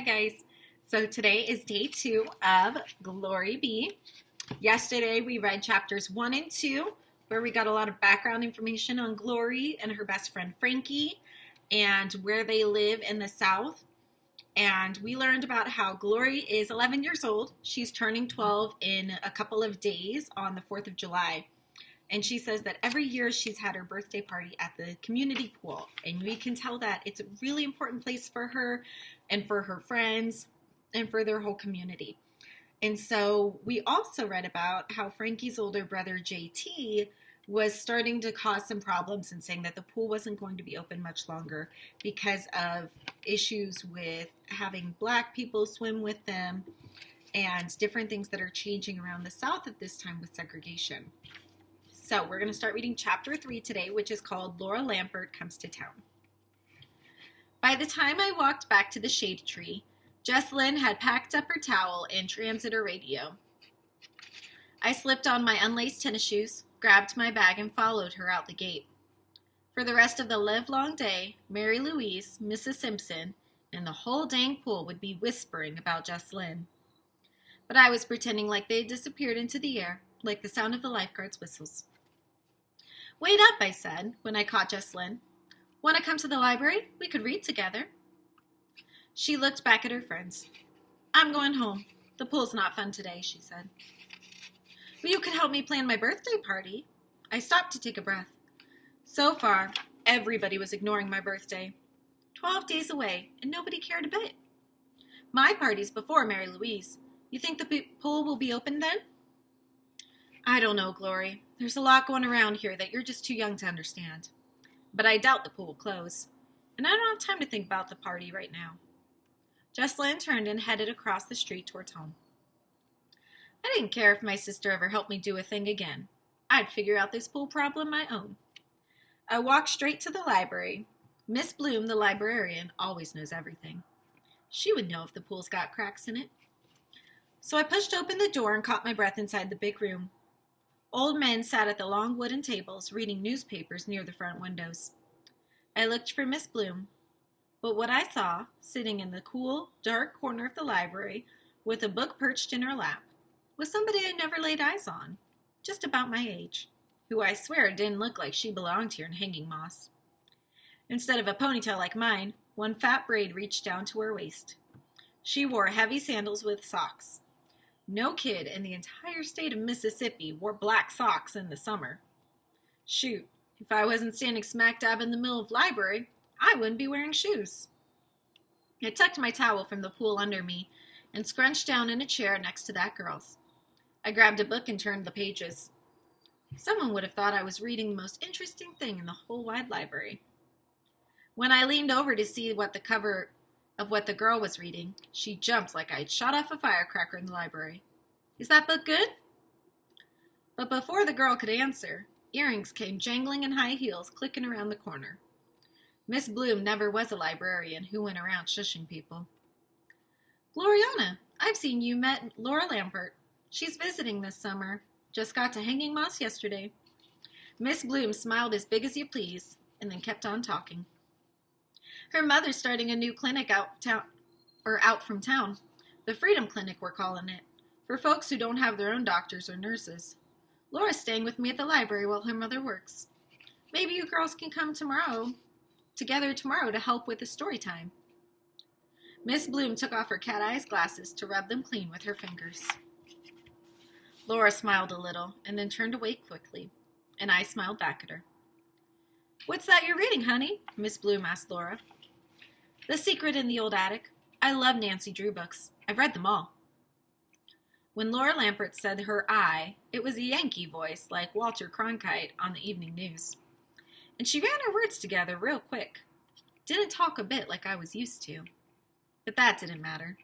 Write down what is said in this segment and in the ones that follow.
guys. So today is day 2 of Glory Be. Yesterday we read chapters 1 and 2 where we got a lot of background information on Glory and her best friend Frankie and where they live in the South. And we learned about how Glory is 11 years old. She's turning 12 in a couple of days on the 4th of July. And she says that every year she's had her birthday party at the community pool. And we can tell that it's a really important place for her and for her friends and for their whole community. And so we also read about how Frankie's older brother, JT, was starting to cause some problems and saying that the pool wasn't going to be open much longer because of issues with having black people swim with them and different things that are changing around the South at this time with segregation. So we're going to start reading chapter 3 today, which is called Laura Lampert Comes to Town. By the time I walked back to the shade tree, Jesslyn had packed up her towel and transit radio. I slipped on my unlaced tennis shoes, grabbed my bag, and followed her out the gate. For the rest of the livelong day, Mary Louise, Mrs. Simpson, and the whole dang pool would be whispering about Jesslyn. But I was pretending like they had disappeared into the air, like the sound of the lifeguards' whistles. "Wait up," I said, when I caught Jesslyn. "Want to come to the library? We could read together." She looked back at her friends. "I'm going home. The pool's not fun today," she said. "But you could help me plan my birthday party." I stopped to take a breath. So far, everybody was ignoring my birthday. 12 days away, and nobody cared a bit. My party's before Mary Louise. You think the pool will be open then? "I don't know, Glory. There's a lot going around here that you're just too young to understand. But I doubt the pool will close. And I don't have time to think about the party right now." Jesslyn turned and headed across the street towards home. I didn't care if my sister ever helped me do a thing again. I'd figure out this pool problem my own. I walked straight to the library. Miss Bloom, the librarian, always knows everything. She would know if the pool's got cracks in it. So I pushed open the door and caught my breath inside the big room. Old men sat at the long wooden tables reading newspapers near the front windows. I looked for Miss Bloom, but what I saw, sitting in the cool, dark corner of the library with a book perched in her lap, was somebody I'd never laid eyes on, just about my age, who I swear didn't look like she belonged here in hanging moss. Instead of a ponytail like mine, one fat braid reached down to her waist. She wore heavy sandals with socks. No kid in the entire state of Mississippi wore black socks in the summer. Shoot, if I wasn't standing smack dab in the middle of the library, I wouldn't be wearing shoes. I tucked my towel from the pool under me and scrunched down in a chair next to that girl's. I grabbed a book and turned the pages. Someone would have thought I was reading the most interesting thing in the whole wide library. When I leaned over to see what the cover of what the girl was reading, she jumped like I'd shot off a firecracker in the library. "Is that book good?" But before the girl could answer, earrings came jangling in high heels, clicking around the corner. Miss Bloom never was a librarian who went around shushing people. "Gloriana, I've seen you met Laura Lampert. She's visiting this summer. Just got to Hanging Moss yesterday." Miss Bloom smiled as big as you please, and then kept on talking. "Her mother's starting a new clinic out from town. The Freedom Clinic, we're calling it, for folks who don't have their own doctors or nurses. Laura's staying with me at the library while her mother works. Maybe you girls can come together tomorrow to help with the story time." Miss Bloom took off her cat eyes glasses to rub them clean with her fingers. Laura smiled a little and then turned away quickly, and I smiled back at her. "What's that you're reading, honey?" Miss Bloom asked Laura. "The Secret in the Old Attic. I love Nancy Drew books. I've read them all." When Laura Lampert said her "I," it was a Yankee voice like Walter Cronkite on the evening news. And she ran her words together real quick. Didn't talk a bit like I was used to. But that didn't matter.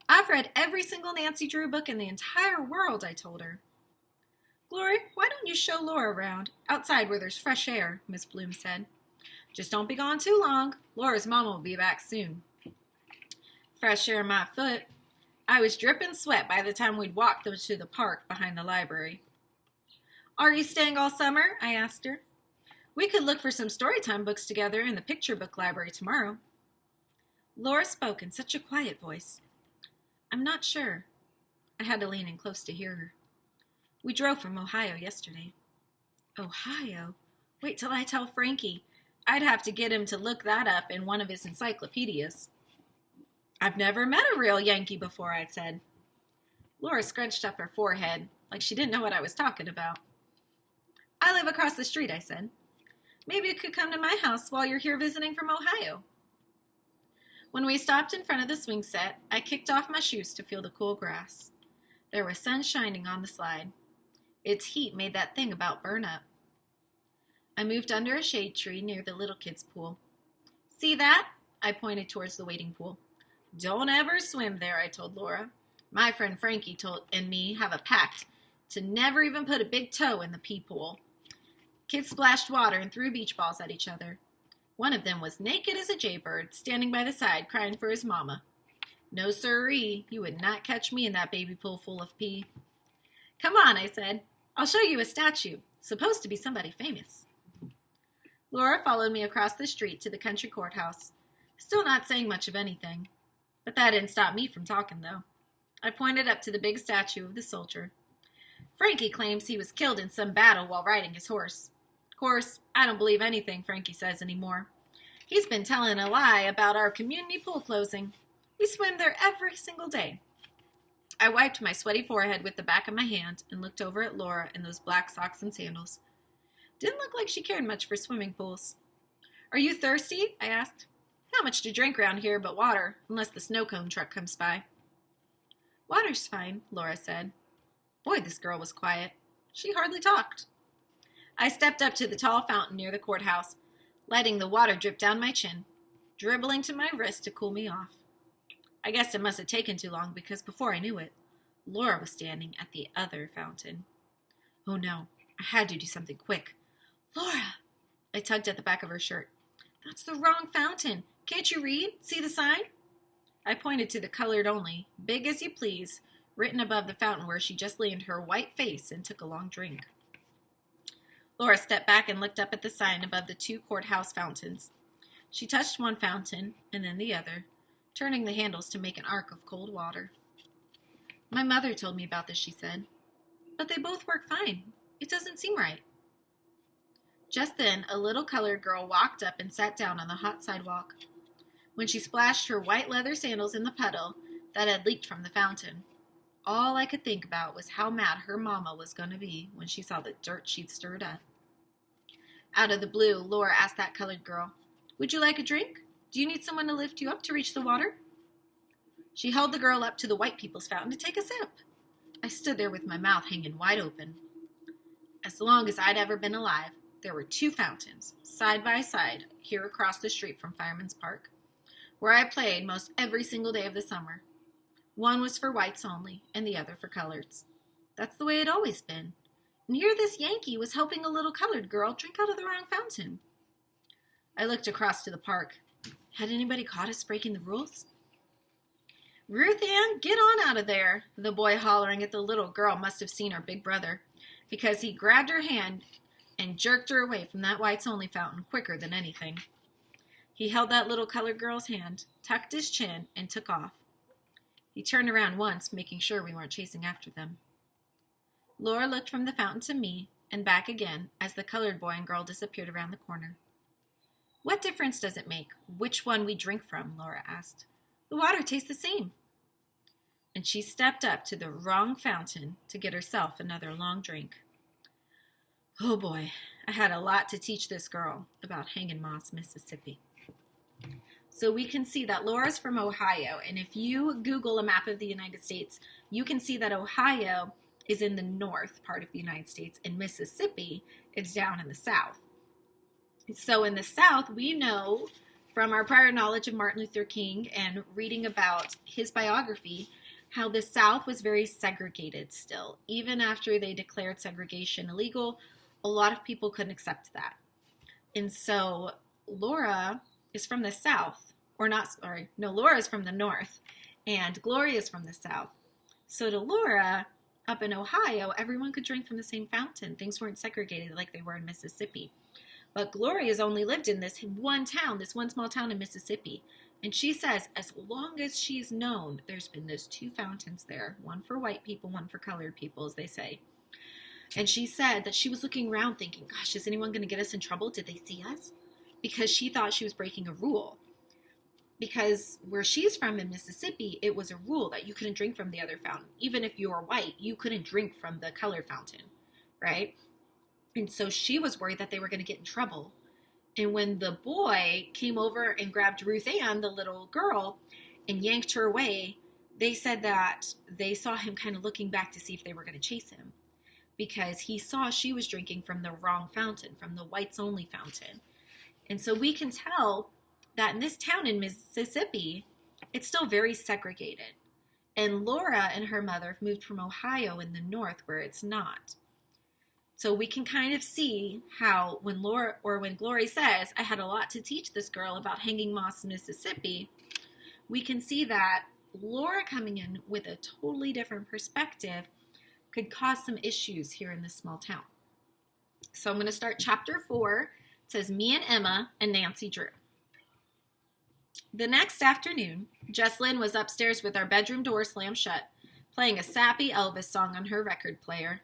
"I've read every single Nancy Drew book in the entire world," I told her. "Glory, why don't you show Laura around, outside where there's fresh air," Miss Bloom said. "Just don't be gone too long. Laura's mama will be back soon." Fresh air in my foot. I was dripping sweat by the time we'd walked to the park behind the library. "Are you staying all summer?" I asked her. "We could look for some storytime books together in the picture book library tomorrow." Laura spoke in such a quiet voice. I'm not sure. I had to lean in close to hear her. We drove from Ohio yesterday. Ohio? Wait till I tell Frankie. I'd have to get him to look that up in one of his encyclopedias. I've never met a real Yankee before, I said. Laura scrunched up her forehead, like she didn't know what I was talking about. I live across the street, I said. Maybe you could come to my house while you're here visiting from Ohio. When we stopped in front of the swing set, I kicked off my shoes to feel the cool grass. There was sun shining on the slide. Its heat made that thing about burn up. I moved under a shade tree near the little kids' pool. See that? I pointed towards the wading pool. Don't ever swim there, I told Laura. My friend Frankie and me have a pact to never even put a big toe in the pee pool. Kids splashed water and threw beach balls at each other. One of them was naked as a jaybird, standing by the side, crying for his mama. No sirree, you would not catch me in that baby pool full of pee. Come on, I said. I'll show you a statue, supposed to be somebody famous. Laura followed me across the street to the country courthouse, still not saying much of anything. But that didn't stop me from talking, though. I pointed up to the big statue of the soldier. Frankie claims he was killed in some battle while riding his horse. Of course, I don't believe anything Frankie says anymore. He's been telling a lie about our community pool closing. We swim there every single day. I wiped my sweaty forehead with the back of my hand and looked over at Laura in those black socks and sandals. Didn't look like she cared much for swimming pools. Are you thirsty? I asked. Not much to drink around here but water, unless the snow cone truck comes by. Water's fine, Laura said. Boy, this girl was quiet. She hardly talked. I stepped up to the tall fountain near the courthouse, letting the water drip down my chin, dribbling to my wrist to cool me off. I guess it must have taken too long because before I knew it, Laura was standing at the other fountain. Oh no, I had to do something quick. Laura! I tugged at the back of her shirt. That's the wrong fountain. Can't you read? See the sign? I pointed to the colored only, big as you please, written above the fountain where she just leaned her white face and took a long drink. Laura stepped back and looked up at the sign above the two courthouse fountains. She touched one fountain and then the other, turning the handles to make an arc of cold water. My mother told me about this, she said. But they both work fine. It doesn't seem right. Just then, a little colored girl walked up and sat down on the hot sidewalk. When she splashed her white leather sandals in the puddle that had leaked from the fountain, all I could think about was how mad her mama was going to be when she saw the dirt she'd stirred up. Out of the blue, Laura asked that colored girl, Would you like a drink? Do you need someone to lift you up to reach the water? She held the girl up to the white people's fountain to take a sip. I stood there with my mouth hanging wide open. As long as I'd ever been alive, there were two fountains, side by side, here across the street from Fireman's Park, where I played most every single day of the summer. One was for whites only, and the other for coloreds. That's the way it always been. And here this Yankee was helping a little colored girl drink out of the wrong fountain. I looked across to the park. Had anybody caught us breaking the rules? Ruth Ann, get on out of there, the boy hollering at the little girl must have seen her big brother, because he grabbed her hand and jerked her away from that whites-only fountain quicker than anything. He held that little colored girl's hand, tucked his chin, and took off. He turned around once, making sure we weren't chasing after them. Laura looked from the fountain to me and back again as the colored boy and girl disappeared around the corner. What difference does it make which one we drink from? Laura asked. The water tastes the same. And she stepped up to the wrong fountain to get herself another long drink. Oh boy, I had a lot to teach this girl about Hanging Moss, Mississippi. So we can see that Laura's from Ohio, and if you Google a map of the United States, you can see that Ohio is in the north part of the United States, and Mississippi is down in the south. So in the south, we know from our prior knowledge of Martin Luther King and reading about his biography, how the South was very segregated still. Even after they declared segregation illegal, a lot of people couldn't accept that. And so Laura is from the South, Laura is from the North, and Gloria is from the South. So to Laura, up in Ohio, everyone could drink from the same fountain. Things weren't segregated like they were in Mississippi. But Gloria's only lived in this one small town in Mississippi, And she says as long as she's known, there's been those two fountains there, one for white people, one for colored people, as they say. And she said that she was looking around thinking, gosh, is anyone going to get us in trouble? Did they see us? Because she thought she was breaking a rule. Because where she's from in Mississippi, it was a rule that you couldn't drink from the other fountain. Even if you were white, you couldn't drink from the colored fountain, right? And so she was worried that they were going to get in trouble. And when the boy came over and grabbed Ruth Ann, the little girl, and yanked her away, they said that they saw him kind of looking back to see if they were going to chase him, because he saw she was drinking from the wrong fountain, from the whites only fountain. And so we can tell that in this town in Mississippi, it's still very segregated. And Laura and her mother have moved from Ohio in the north where it's not. So we can kind of see how when Glory says, I had a lot to teach this girl about hanging moss in Mississippi, we can see that Laura coming in with a totally different perspective could cause some issues here in this small town. So I'm going to start chapter 4. It says, Me and Emma and Nancy Drew. The next afternoon, Jesslyn was upstairs with our bedroom door slammed shut, playing a sappy Elvis song on her record player.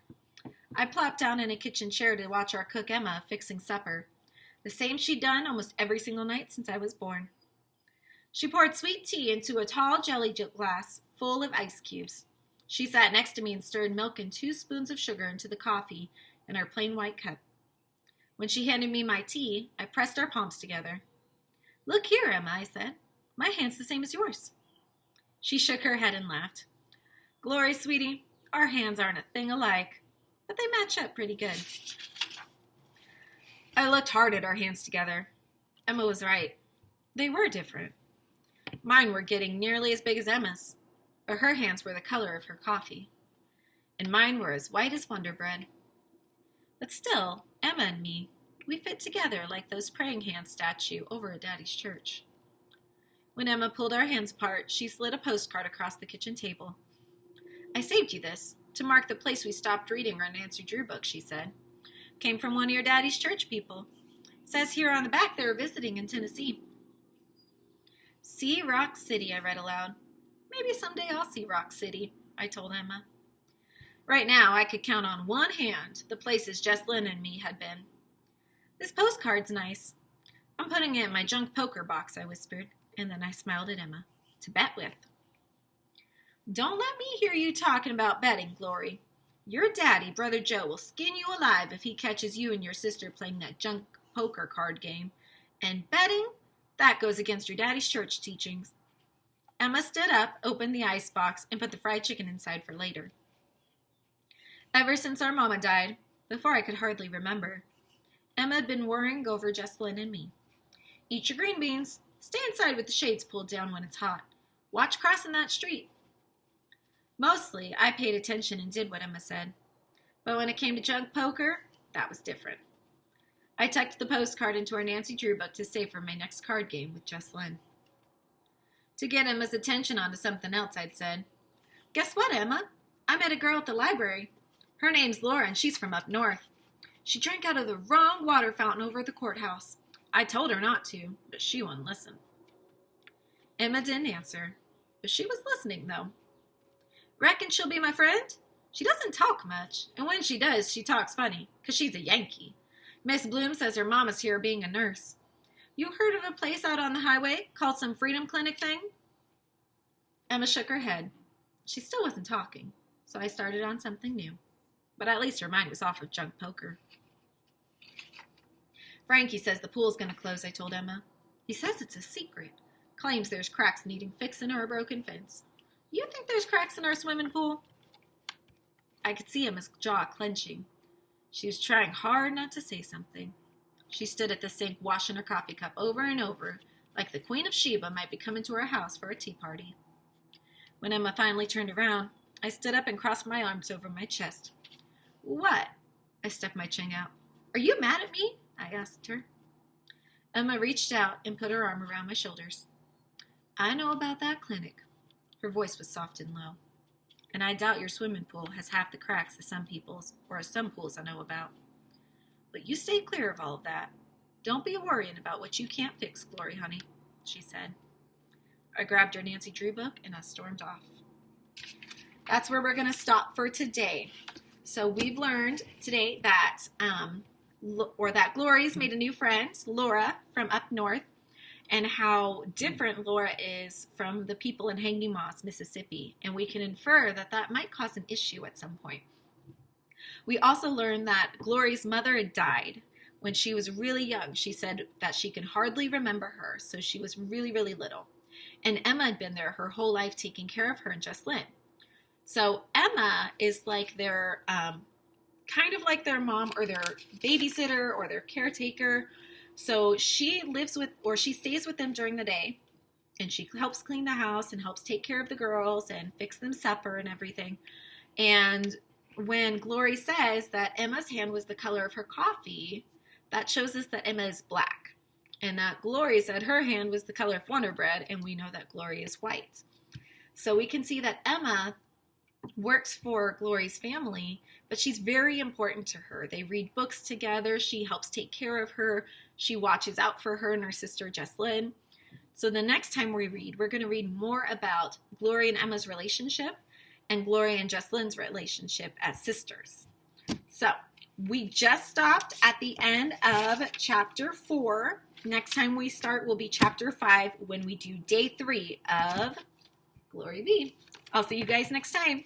I plopped down in a kitchen chair to watch our cook Emma fixing supper, the same she'd done almost every single night since I was born. She poured sweet tea into a tall jelly glass full of ice cubes. She sat next to me and stirred milk and 2 spoons of sugar into the coffee in our plain white cup. When she handed me my tea, I pressed our palms together. Look here, Emma, I said. My hand's the same as yours. She shook her head and laughed. Glory, sweetie, our hands aren't a thing alike, but they match up pretty good. I looked hard at our hands together. Emma was right. They were different. Mine were getting nearly as big as Emma's, but her hands were the color of her coffee, and mine were as white as Wonder Bread. But still, Emma and me, we fit together like those praying hands statue over at Daddy's church. When Emma pulled our hands apart, she slid a postcard across the kitchen table. I saved you this to mark the place we stopped reading our Nancy Drew book, she said. Came from one of your Daddy's church people. Says here on the back they were visiting in Tennessee. See Rock City, I read aloud. Maybe someday I'll see Rock City, I told Emma. Right now, I could count on one hand the places Jesslyn and me had been. This postcard's nice. I'm putting it in my junk poker box, I whispered, and then I smiled at Emma. To bet with. Don't let me hear you talking about betting, Glory. Your daddy, Brother Joe, will skin you alive if he catches you and your sister playing that junk poker card game. And betting, that goes against your daddy's church teachings. Emma stood up, opened the icebox, and put the fried chicken inside for later. Ever since our mama died, before I could hardly remember, Emma had been worrying over Jesslyn and me. Eat your green beans. Stay inside with the shades pulled down when it's hot. Watch crossing that street. Mostly, I paid attention and did what Emma said. But when it came to junk poker, that was different. I tucked the postcard into our Nancy Drew book to save for my next card game with Jesslyn. To get Emma's attention onto something else, I'd said, Guess what, Emma? I met a girl at the library. Her name's Laura, and she's from up north. She drank out of the wrong water fountain over at the courthouse. I told her not to, but she wouldn't listen. Emma didn't answer, but she was listening, though. Reckon she'll be my friend? She doesn't talk much, and when she does, she talks funny, 'cause she's a Yankee. Miss Bloom says her mama's here being a nurse. You heard of a place out on the highway called some Freedom Clinic thing? Emma shook her head. She still wasn't talking, so I started on something new. But at least her mind was off of junk poker. Frankie says the pool's going to close, I told Emma. He says it's a secret. Claims there's cracks needing fixing or a broken fence. You think there's cracks in our swimming pool? I could see Emma's jaw clenching. She was trying hard not to say something. She stood at the sink washing her coffee cup over and over, like the Queen of Sheba might be coming to her house for a tea party. When Emma finally turned around, I stood up and crossed my arms over my chest. What? I stuck my chin out. Are you mad at me? I asked her. Emma reached out and put her arm around my shoulders. I know about that clinic. Her voice was soft and low. And I doubt your swimming pool has half the cracks as some people's, or as some pools I know about. But you stay clear of all of that. Don't be worrying about what you can't fix, Glory, honey, she said. I grabbed her Nancy Drew book and I stormed off. That's where we're going to stop for today. So we've learned today that, that Glory's made a new friend, Laura, from up north, and how different Laura is from the people in Hanging Moss, Mississippi. And we can infer that that might cause an issue at some point. We also learned that Glory's mother had died when she was really young. She said that she could hardly remember her, so she was really, really little. And Emma had been there her whole life taking care of her and Jesslyn. So Emma is like their, kind of like their mom or their babysitter or their caretaker. So she lives with, or she stays with them during the day, and she helps clean the house and helps take care of the girls and fix them supper and everything. And when Glory says that Emma's hand was the color of her coffee, that shows us that Emma is black. And that Glory said her hand was the color of Wonder Bread, and we know that Glory is white. So we can see that Emma works for Glory's family, but she's very important to her. They read books together. She helps take care of her. She watches out for her and her sister, Jesslyn. So the next time we read, we're going to read more about Glory and Emma's relationship and Glory and Jesslyn's relationship as sisters. So we just stopped at the end of chapter 4. Next time we start will be chapter 5 when we do day 3 of Glory Be. I'll see you guys next time.